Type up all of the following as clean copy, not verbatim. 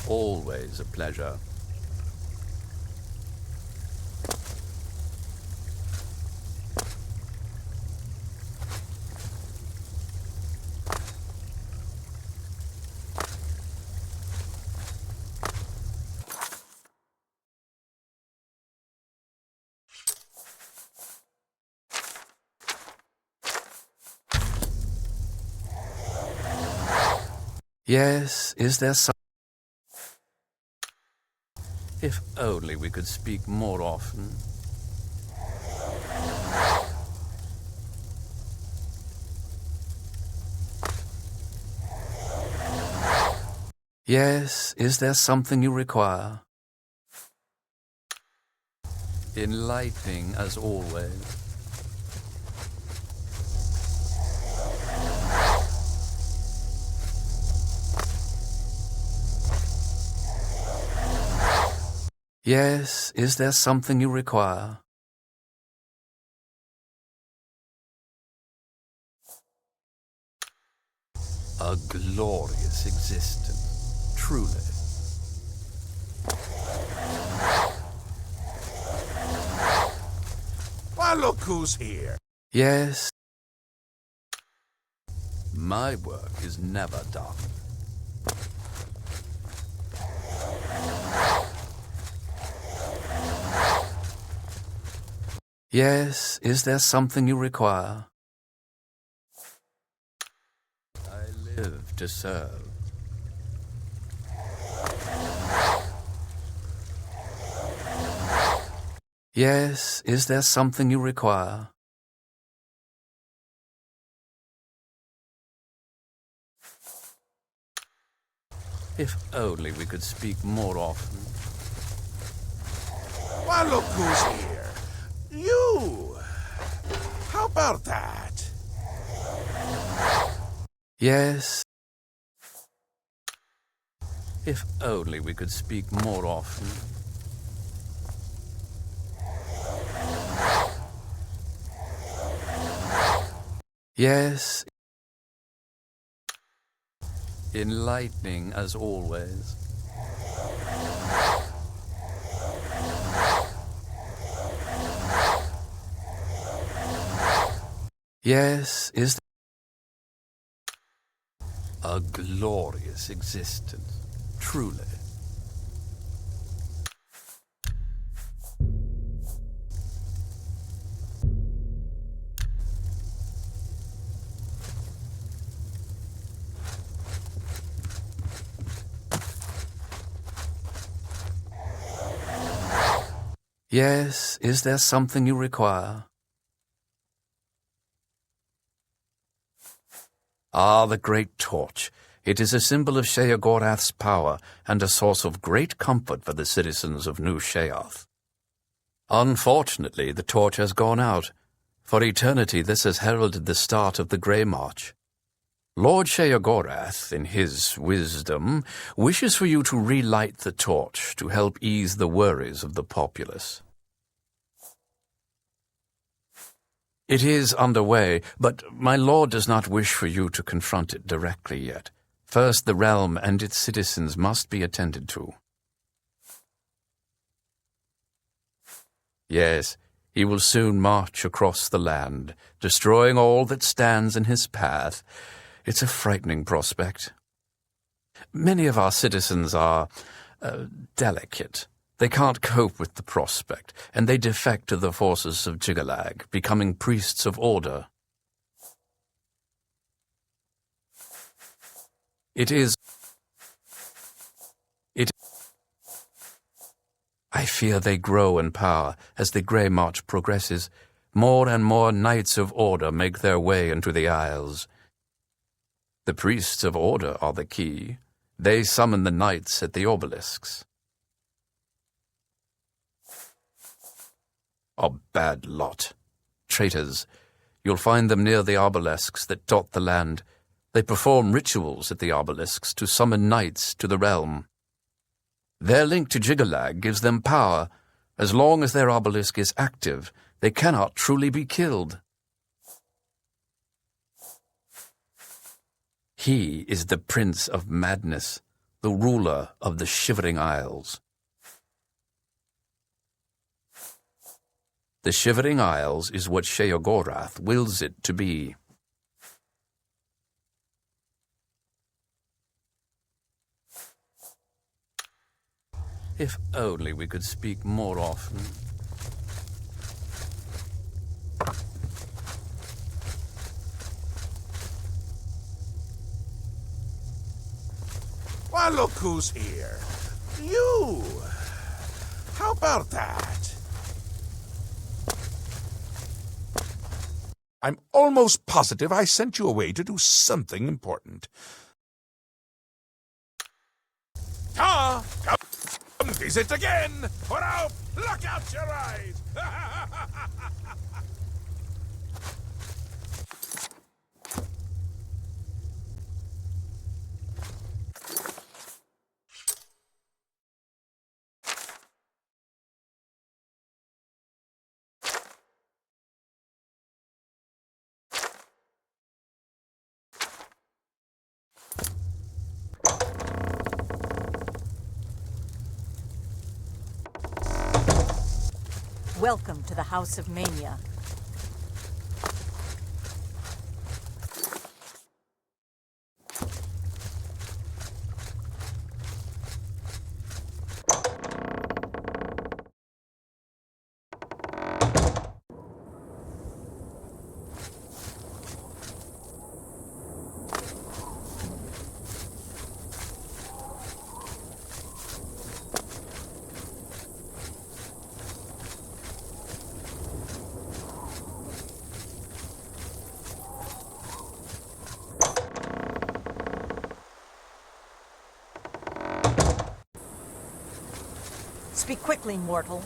Always a pleasure. Yes, is there some... If only we could speak more often. Yes, is there something you require? Enlightening as always. Yes, is there something you require? A glorious existence, truly. Well, look who's here. Yes. My work is never done. Yes, is there something you require? I live to serve. Yes, is there something you require? If only we could speak more often. Well, look who's here. You! How about that? Yes. If only we could speak more often. Yes. Enlightening as always. Yes, is a glorious existence, truly. Yes, is there something you require? Ah, the great torch. It is a symbol of Sheogorath's power and a source of great comfort for the citizens of New Sheoth. Unfortunately, the torch has gone out. For eternity this has heralded the start of the Grey March. Lord Sheogorath, in his wisdom, wishes for you to relight the torch to help ease the worries of the populace. It is underway, but my lord does not wish for you to confront it directly yet. First, the realm and its citizens must be attended to. Yes, he will soon march across the land, destroying all that stands in his path. It's a frightening prospect. Many of our citizens are delicate. They can't cope with the prospect, and they defect to the forces of Jiggalag, becoming priests of order. I fear they grow in power as the Grey March progresses. More and more knights of order make their way into the Isles. The priests of order are the key. They summon the knights at the obelisks. A bad lot. Traitors. You'll find them near the obelisks that dot the land. They perform rituals at the obelisks to summon knights to the realm. Their link to Jiggalag gives them power. As long as their obelisk is active, they cannot truly be killed. He is the Prince of Madness, the ruler of the Shivering Isles. The Shivering Isles is what Sheogorath wills it to be. If only we could speak more often. Why, look who's here. You! How about that? I'm almost positive I sent you away to do something important. Come visit again, or I'll pluck out your eyes! Welcome to the House of Mania. Speak quickly, mortal.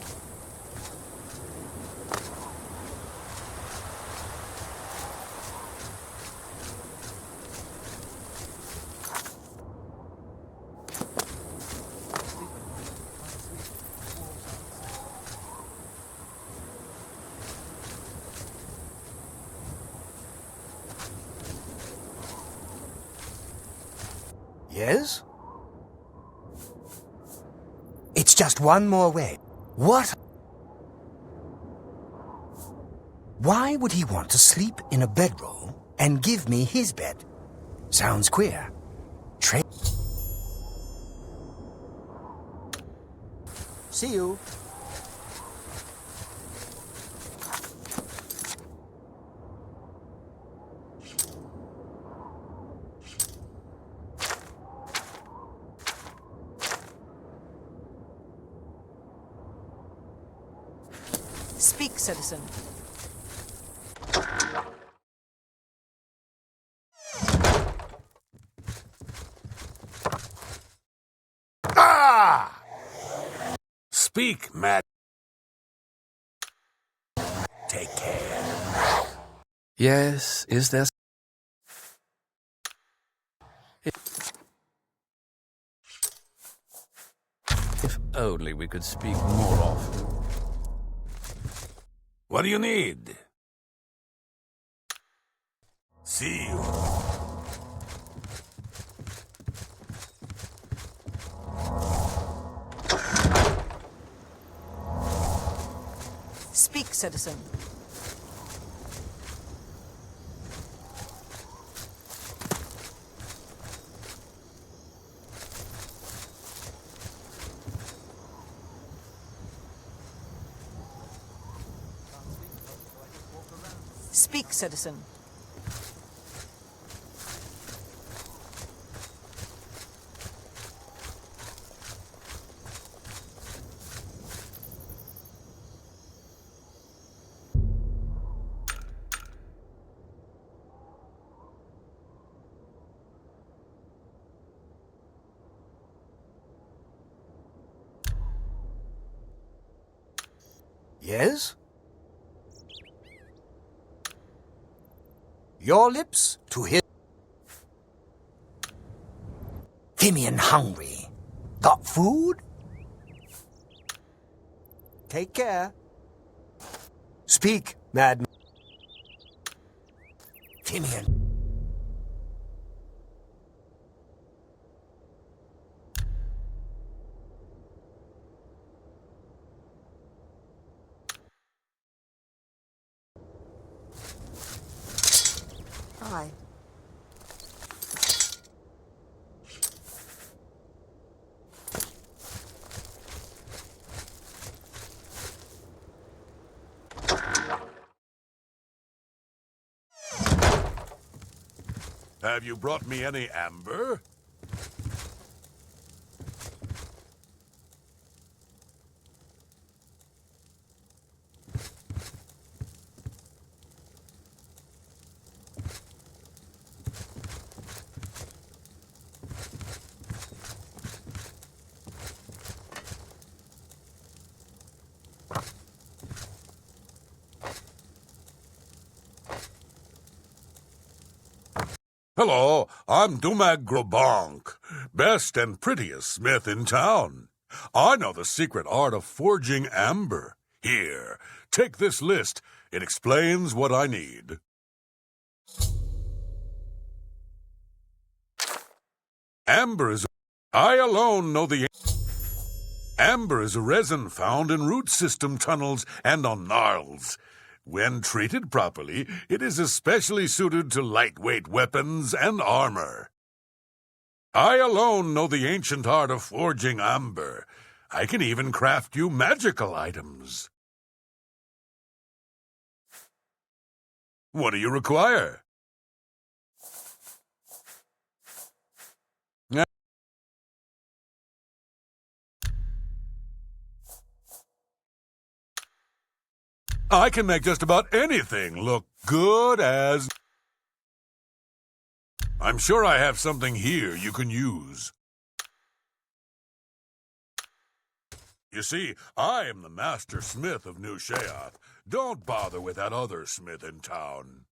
Yes? It's just one more way. What? Why would he want to sleep in a bedroll and give me his bed? Sounds queer. See you. Speak, citizen. Ah! Speak, Matt. Take care. Yes, is there... If only we could speak more often. What do you need? See you. Speak, citizen. Speak, citizen. Yes? Your lips to his... Fimian hungry. Got food? Take care. Speak, madman. Fimian. Aye. Have you brought me any amber? Hello, I'm Dumag Grobonk, best and prettiest smith in town. I know the secret art of forging amber. Here, take this list. It explains what I need. Amber is... I alone know the... Amber is a resin found in root system tunnels and on gnarls. When treated properly, it is especially suited to lightweight weapons and armor. I alone know the ancient art of forging amber. I can even craft you magical items. What do you require? I can make just about anything look good as... I'm sure I have something here you can use. You see, I am the master smith of New Sheoth. Don't bother with that other smith in town.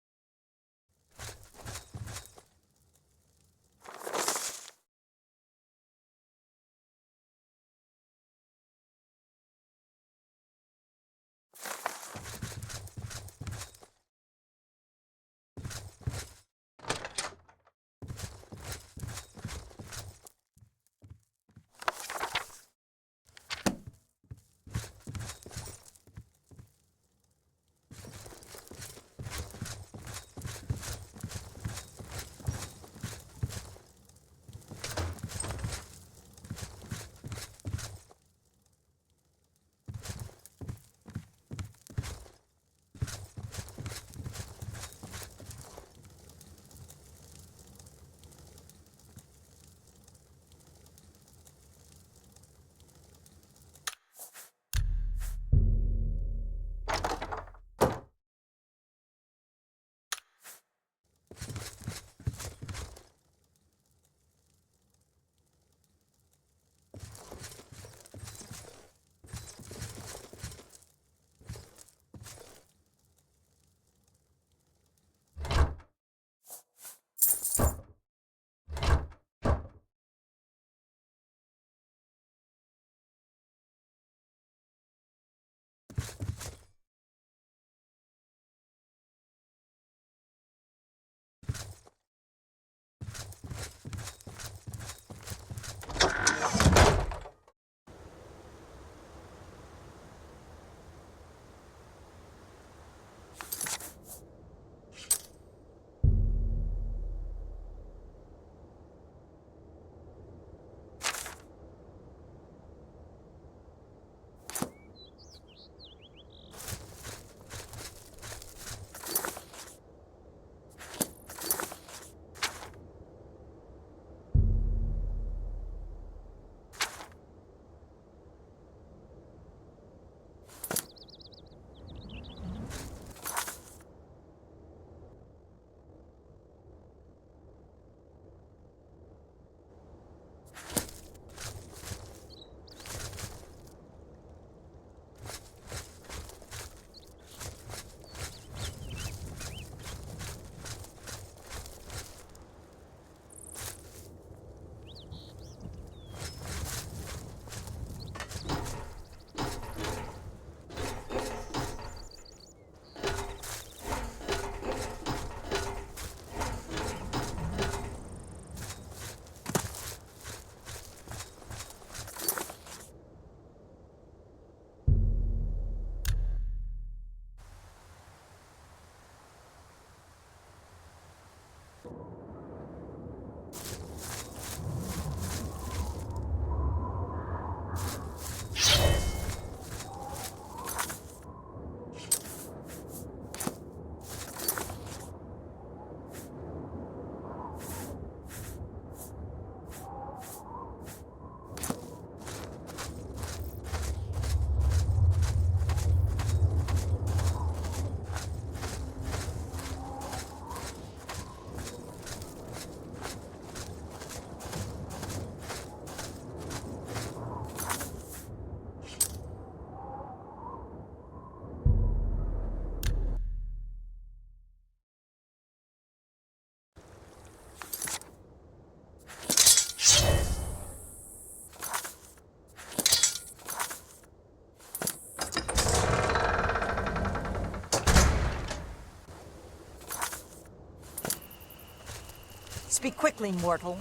Speak quickly, mortal.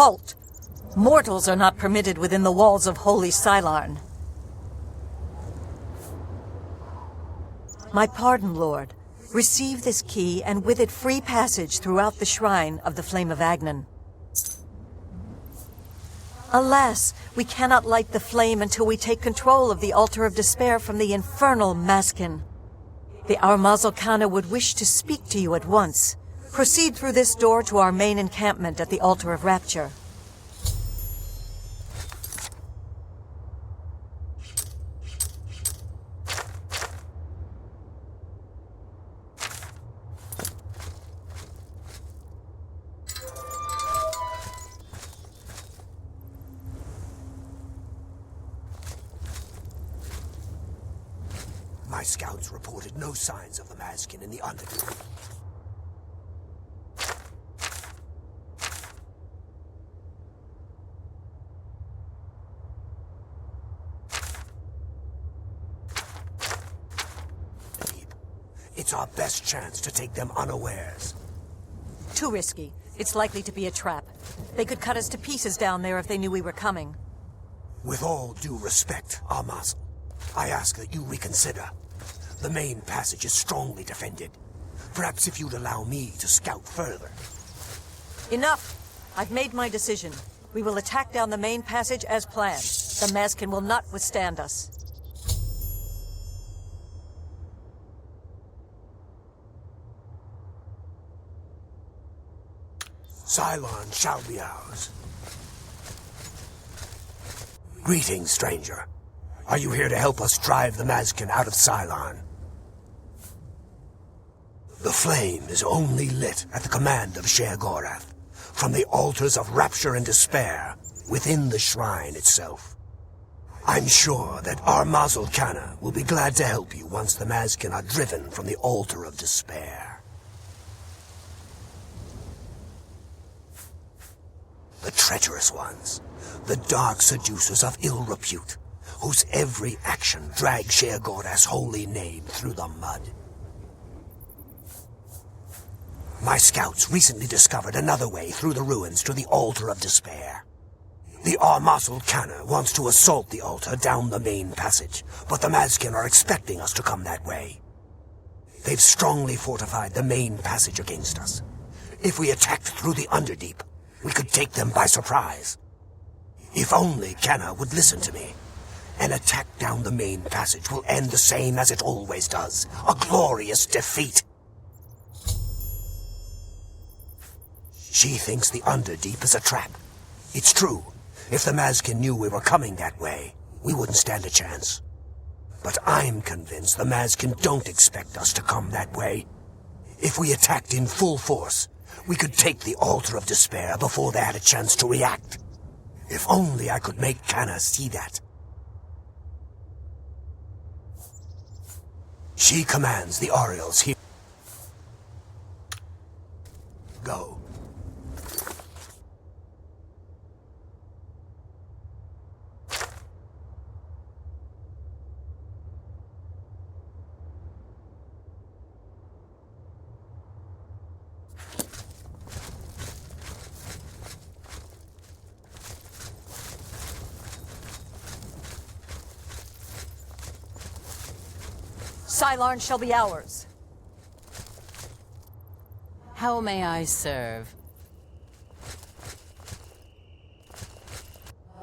Halt! Mortals are not permitted within the walls of holy Cylarne. My pardon, Lord. Receive this key, and with it free passage throughout the shrine of the Flame of Agnon. Alas, we cannot light the flame until we take control of the Altar of Despair from the infernal Maskin. The Armazel Kana would wish to speak to you at once. Proceed through this door to our main encampment at the Altar of Rapture. My scouts reported no signs of the Maskin in the undergrowth. It's our best chance to take them unawares. Too risky. It's likely to be a trap. They could cut us to pieces down there if they knew we were coming. With all due respect, Armazel, I ask that you reconsider. The main passage is strongly defended. Perhaps if you'd allow me to scout further. Enough! I've made my decision. We will attack down the main passage as planned. The Maskin will not withstand us. Cylarne shall be ours. Greetings, stranger. Are you here to help us drive the Maskin out of Cylarne? The flame is only lit at the command of Sheogorath, from the altars of rapture and despair within the shrine itself. I'm sure that Armazel Kana will be glad to help you once the Maskin are driven from the altar of despair. The treacherous ones, the dark seducers of ill repute, whose every action drags Sheogorath's holy name through the mud. My scouts recently discovered another way through the ruins to the Altar of Despair. The Armazel Kana wants to assault the altar down the main passage, but the Maskin are expecting us to come that way. They've strongly fortified the main passage against us. If we attacked through the Underdeep, we could take them by surprise. If only Kana would listen to me. An attack down the main passage will end the same as it always does. A glorious defeat. She thinks the Underdeep is a trap. It's true. If the Maskin knew we were coming that way, we wouldn't stand a chance. But I'm convinced the Maskin don't expect us to come that way. If we attacked in full force, we could take the Altar of Despair before they had a chance to react. If only I could make Kana see that. She commands the Orioles here. Go. Cylarne shall be ours. How may I serve?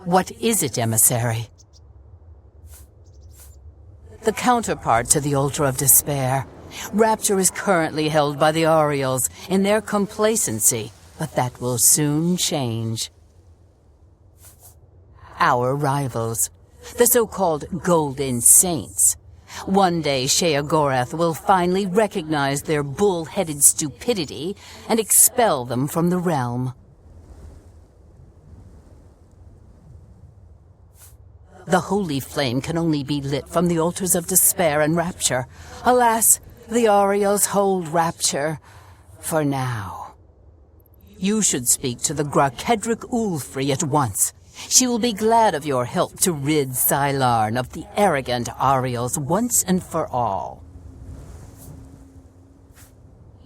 What is it, emissary? The counterpart to the Altar of Despair. Rapture is currently held by the Orioles in their complacency, but that will soon change. Our rivals, the so-called Golden Saints. One day Sheogorath will finally recognize their bull-headed stupidity and expel them from the realm. The holy flame can only be lit from the altars of despair and rapture. Alas, the Orioles hold rapture for now. You should speak to the Grakedric Ulfri at once. She will be glad of your help to rid Cylarne of the arrogant Orioles once and for all.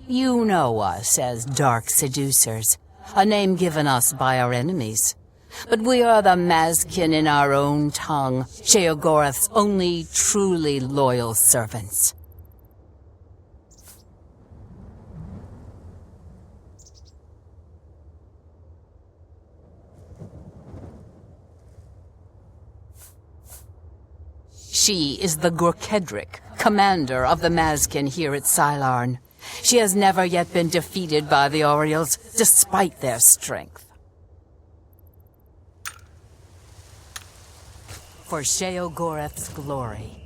You know us as Dark Seducers. a name given us by our enemies. But we are the Mazkin in our own tongue, Sheogorath's only truly loyal servants. She is the Gorkedric, commander of the Mazkin here at Cylarne. She has never yet been defeated by the Orioles, despite their strength. For Sheogorath's glory.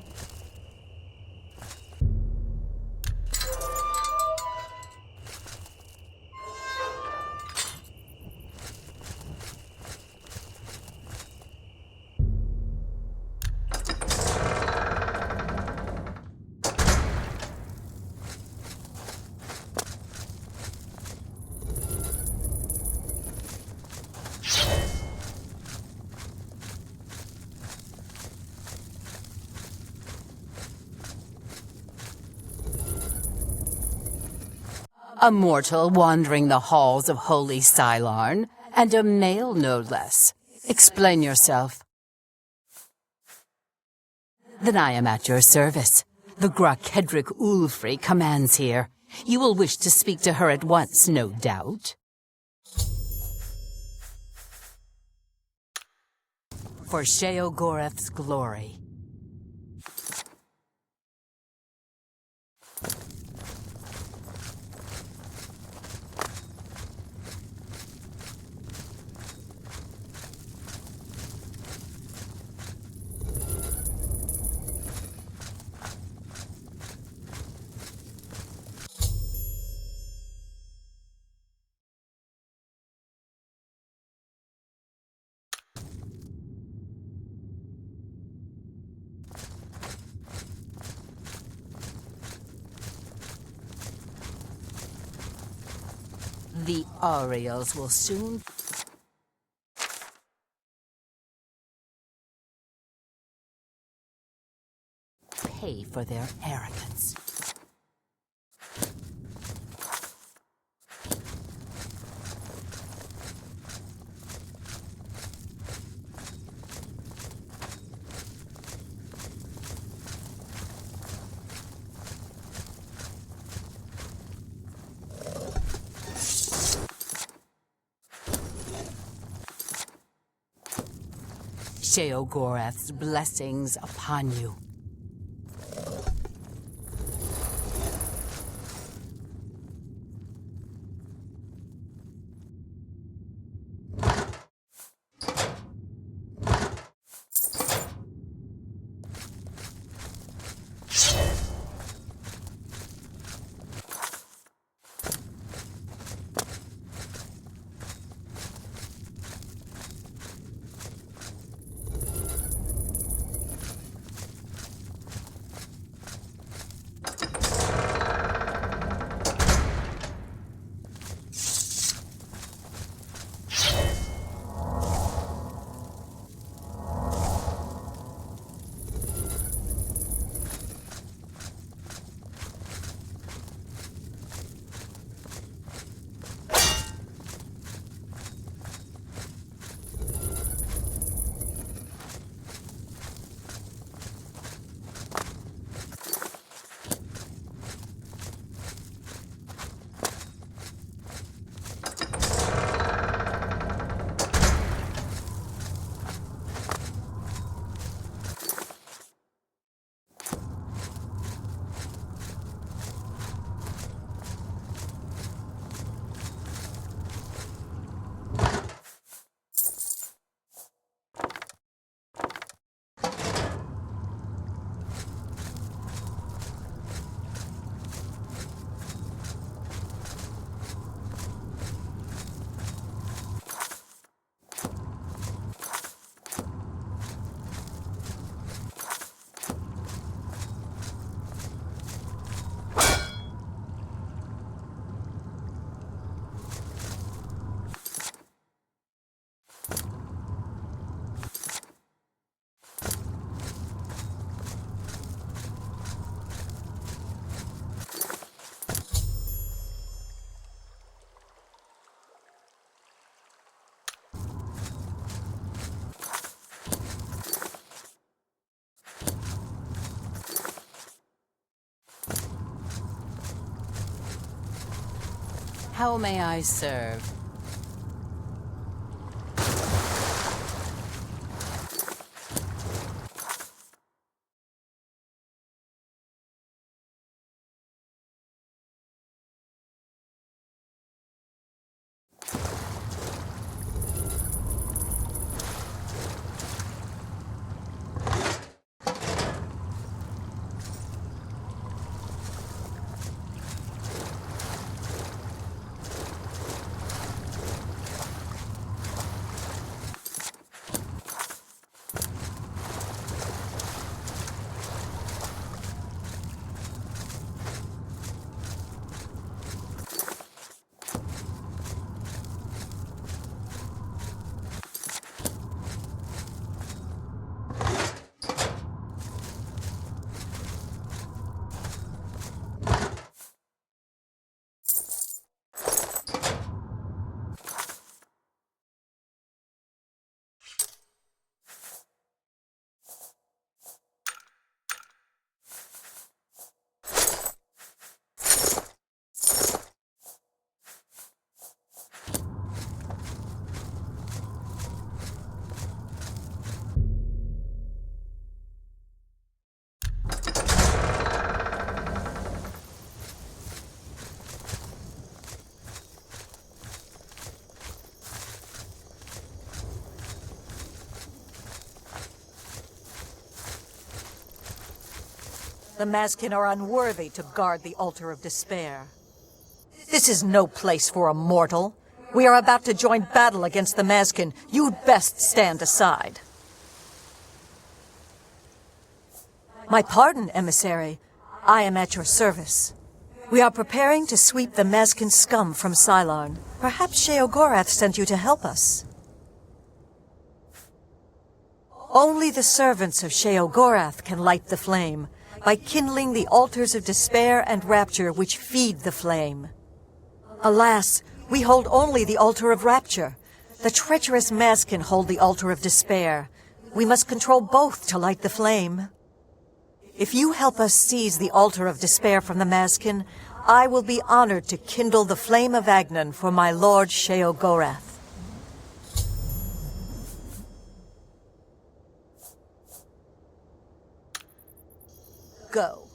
A mortal wandering the halls of holy Cylarne, and a male no less. Explain yourself. Then I am at your service. The Gorkedric Ulfri commands here. You will wish to speak to her at once, no doubt. For Sheogorath's glory. The Orioles will soon pay for their arrogance. Sheogorath's blessings upon you. How may I serve? The Mazkin are unworthy to guard the Altar of Despair. This is no place for a mortal. We are about to join battle against the Mazkin. You'd best stand aside. My pardon, emissary. I am at your service. We are preparing to sweep the Mazkin scum from Cylarne. Perhaps Sheogorath sent you to help us. Only the servants of Sheogorath can light the flame, by kindling the altars of despair and rapture which feed the flame. Alas, we hold only the altar of rapture. The treacherous Mazkin hold the altar of despair. We must control both to light the flame. If you help us seize the altar of despair from the Mazkin, I will be honored to kindle the Flame of Agnon for my lord Sheogorath. Go.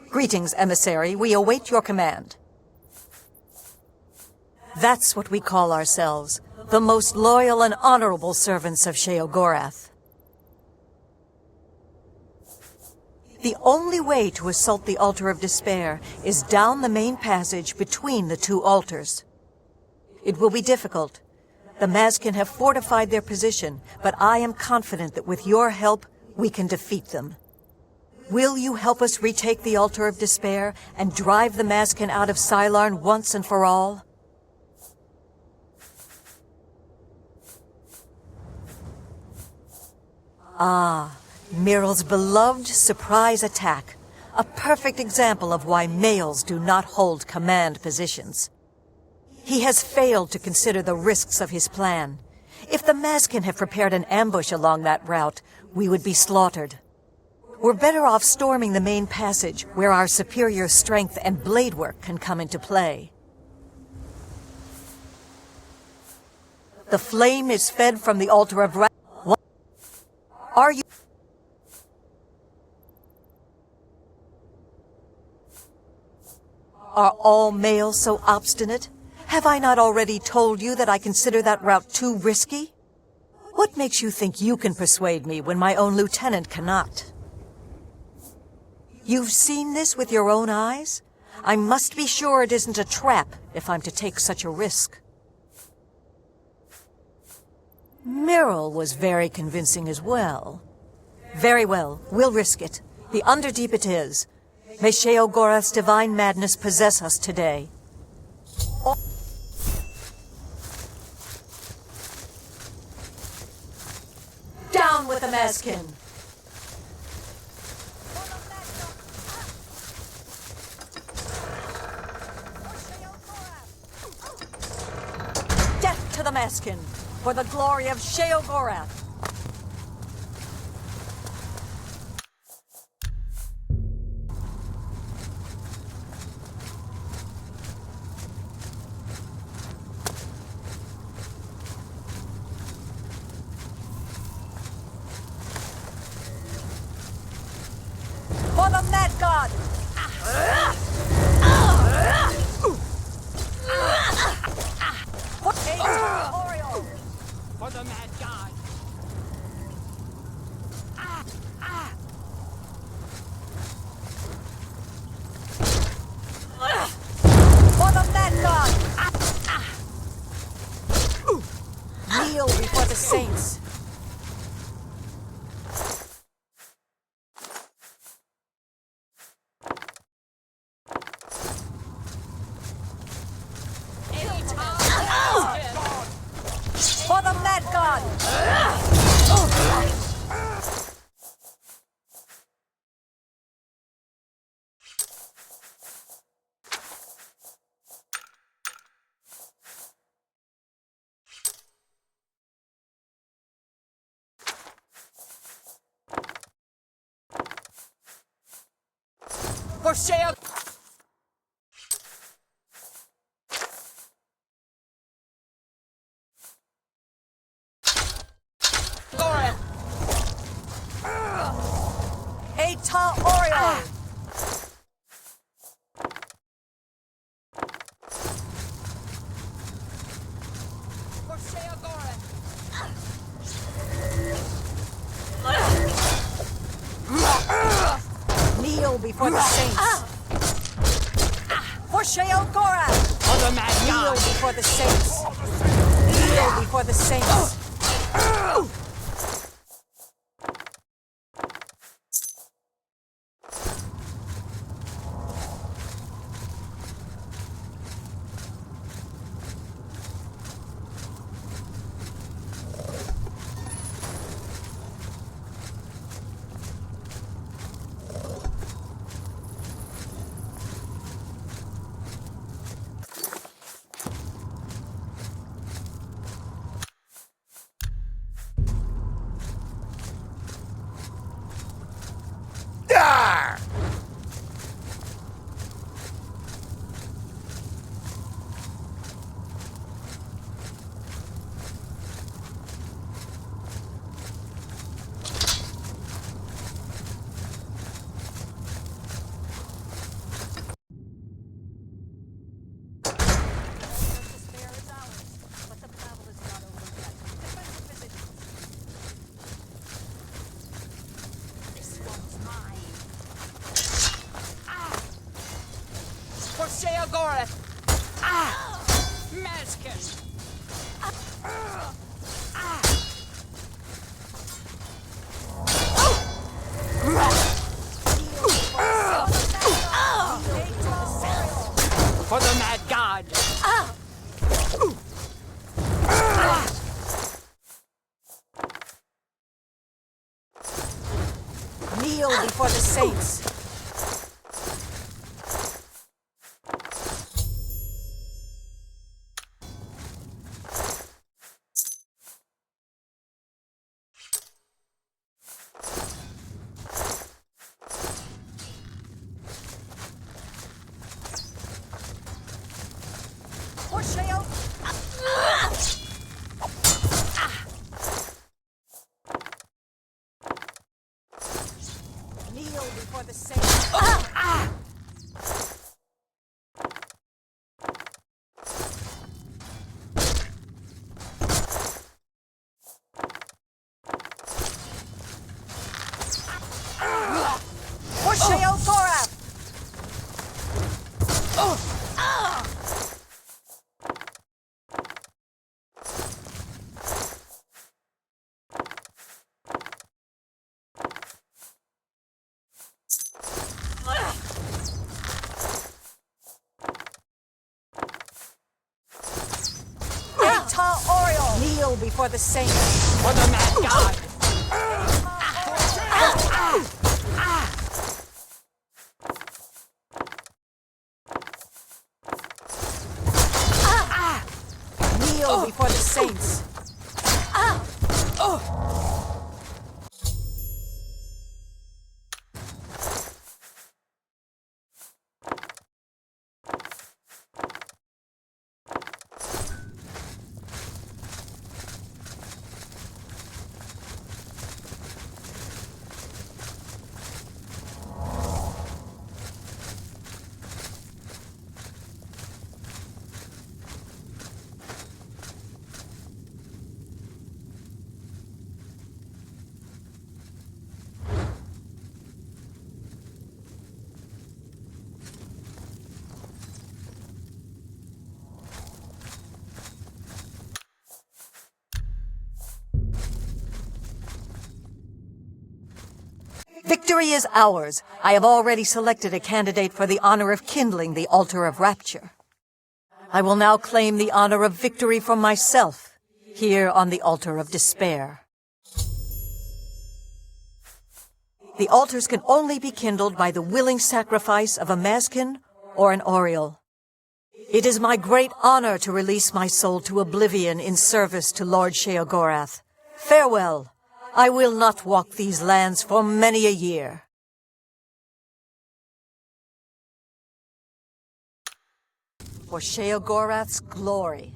Greetings, emissary. We await your command. That's what we call ourselves, the most loyal and honorable servants of Sheogorath. The only way to assault the Altar of Despair is down the main passage between the two altars. It will be difficult. The Mazkin have fortified their position, but I am confident that with your help, we can defeat them. Will you help us retake the Altar of Despair and drive the Mazkin out of Cylarne once and for all? Ah, Miryl's beloved surprise attack. A perfect example of why males do not hold command positions. He has failed to consider the risks of his plan. If the Mazkin have prepared an ambush along that route, we would be slaughtered. We're better off storming the main passage, where our superior strength and blade work can come into play. The flame is fed from the altar of What? Are you... Are all males so obstinate? Have I not already told you that I consider that route too risky? What makes you think you can persuade me when my own lieutenant cannot? You've seen this with your own eyes? I must be sure it isn't a trap if I'm to take such a risk. Miryl was very convincing as well. Very well, we'll risk it. The Underdeep it is. May Sheogorath's divine madness possess us today. Down with the Mazkin! Death to the Mazkin! For the glory of Sheogorath. For the Mad God! For the Mad God! For the Mad God! Kneel before the saints. For the Mad God! For Sheoth! Ta Oriole! For Sheogorath! Kneel before the saints! For Sheogorath! For the Mad Kneel God! before the saints! Kneel before the saints! For Sheogorath! Maskin! For the Mad God! Kneel before the saints! For Sheoth! Kneel before the saints! For Sheogorath! Ta Oriole! Kneel before the saints! For the Mad God! Kneel before the saints! Victory is ours. I have already selected a candidate for the honor of kindling the altar of rapture. I will now claim the honor of victory for myself, here on the altar of despair. The altars can only be kindled by the willing sacrifice of a Mazkin or an Oriel. It is my great honor to release my soul to Oblivion in service to Lord Sheogorath. Farewell. I will not walk these lands for many a year. For Sheogorath's glory.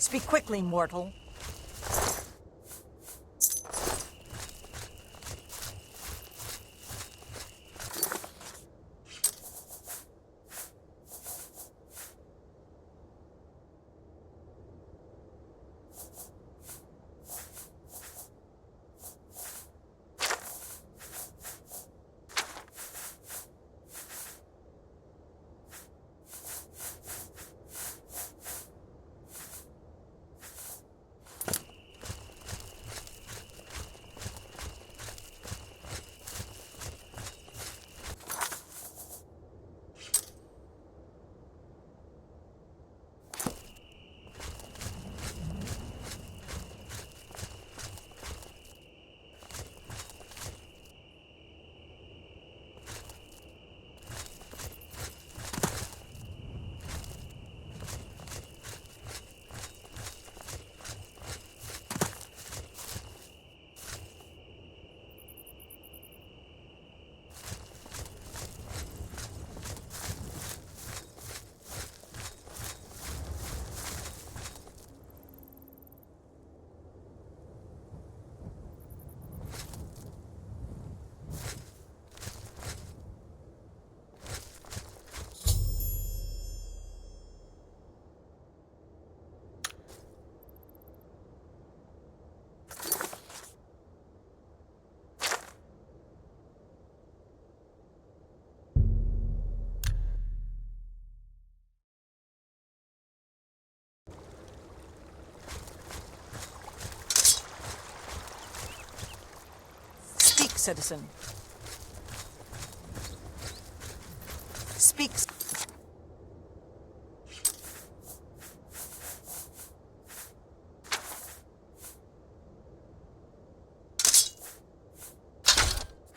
Speak quickly, mortal. citizen. Speak.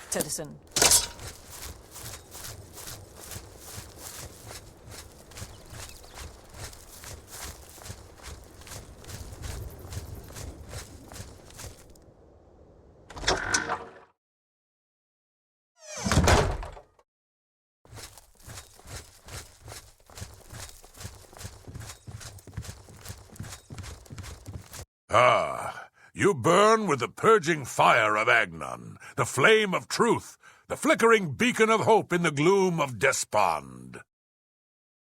Citizen. Ah, you burn with the purging fire of Agnon, the flame of truth, the flickering beacon of hope in the gloom of despond.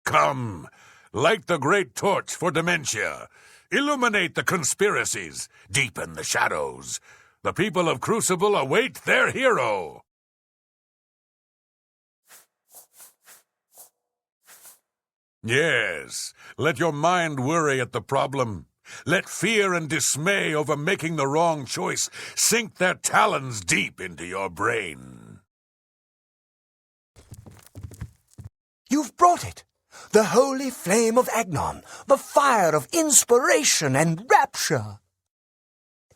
Come, light the great torch for dementia, illuminate the conspiracies, deepen the shadows. The people of Crucible await their hero. Yes, let your mind worry at the problem. Let fear and dismay over making the wrong choice sink their talons deep into your brain. You've brought it. The holy flame of Agnon, the fire of inspiration and rapture.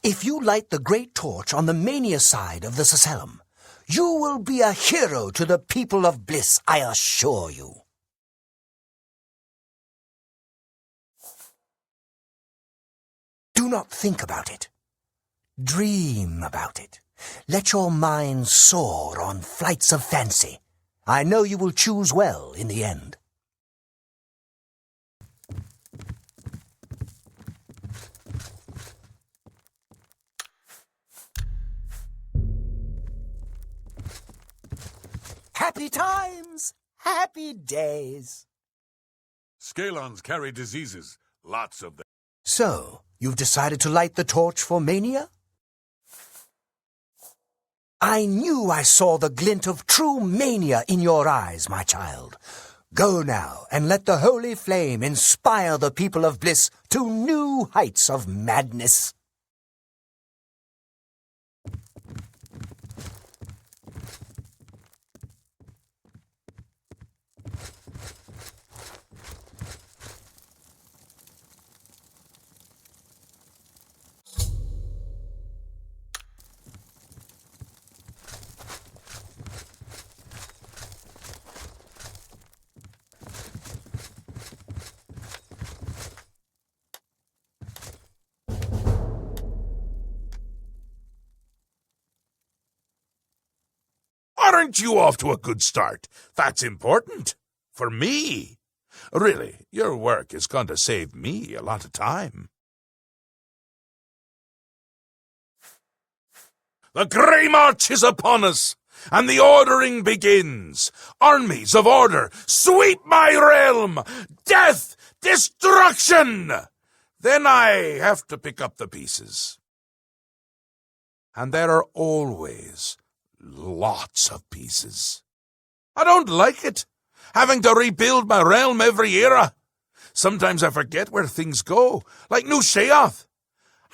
If you light the great torch on the mania side of the Sacellum, you will be a hero to the people of bliss, I assure you. Do not think about it. Dream about it. Let your mind soar on flights of fancy. I know you will choose well in the end. Happy times, happy days. Scalons carry diseases, lots of them. So, you've decided to light the torch for mania? I knew I saw the glint of true mania in your eyes, my child. Go now and let the holy flame inspire the people of bliss to new heights of madness. Aren't you off to a good start? That's important. For me. Really, your work is going to save me a lot of time. The Grey March is upon us, and the ordering begins. Armies of order, sweep my realm! Death! Destruction! Then I have to pick up the pieces. And there are always lots of pieces. I don't like it, having to rebuild my realm every era. Sometimes I forget where things go, like New Sheoth.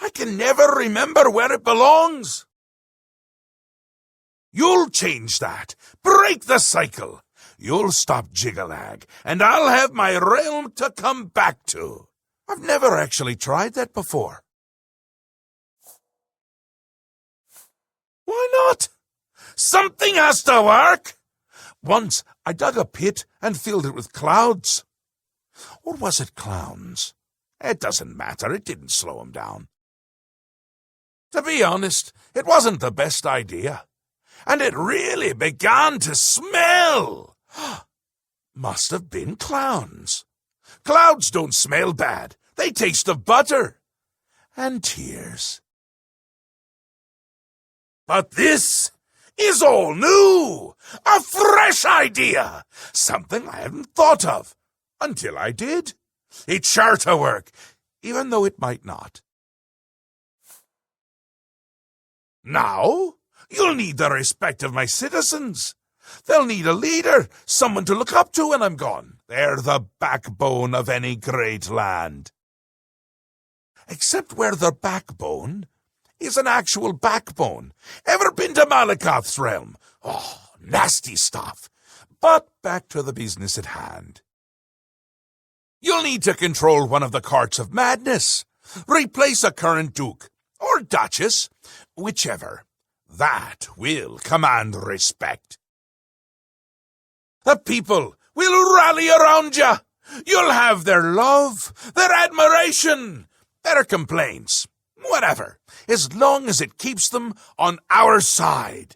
I can never remember where it belongs. You'll change that. Break the cycle. You'll stop Jiggalag, and I'll have my realm to come back to. I've never actually tried that before. Why not? Something has to work. Once I dug a pit and filled it with clouds. Or was it clowns? It doesn't matter. It didn't slow him down. To be honest, it wasn't the best idea. And it really began to smell. Must have been clowns. Clouds don't smell bad. They taste of butter. And tears. But this is all new. A fresh idea. Something I hadn't thought of. Until I did. It's sure to work, even though it might not. Now, you'll need the respect of my citizens. They'll need a leader, someone to look up to when I'm gone. They're the backbone of any great land. Except where the backbone is an actual backbone. Ever been to Malakoth's realm? Oh, nasty stuff. But back to the business at hand. You'll need to control one of the courts of madness. Replace a current duke, or duchess, whichever. That will command respect. The people will rally around you. You'll have their love, their admiration, their complaints, whatever, as long as it keeps them on our side.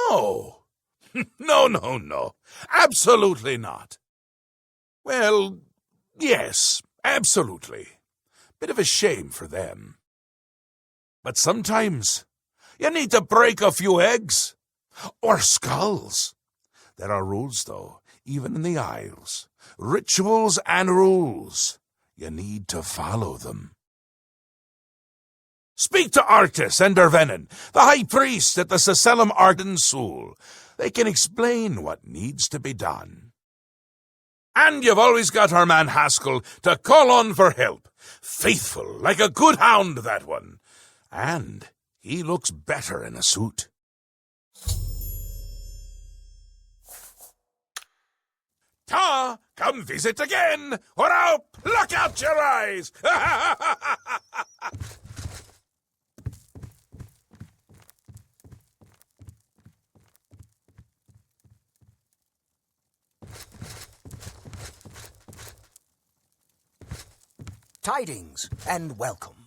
No. No. Absolutely not. Well, yes, absolutely. Bit of a shame for them. But sometimes you need to break a few eggs. Or skulls. There are rules, though, even in the Isles. Rituals and rules. You need to follow them. Speak to Artis and Dervenin, the high priest at the Seselim Arden Sul. They can explain what needs to be done. And you've always got our man Haskell to call on for help. Faithful, like a good hound, that one. And he looks better in a suit. Ta, come visit again, or I'll pluck out your eyes! Tidings, and welcome.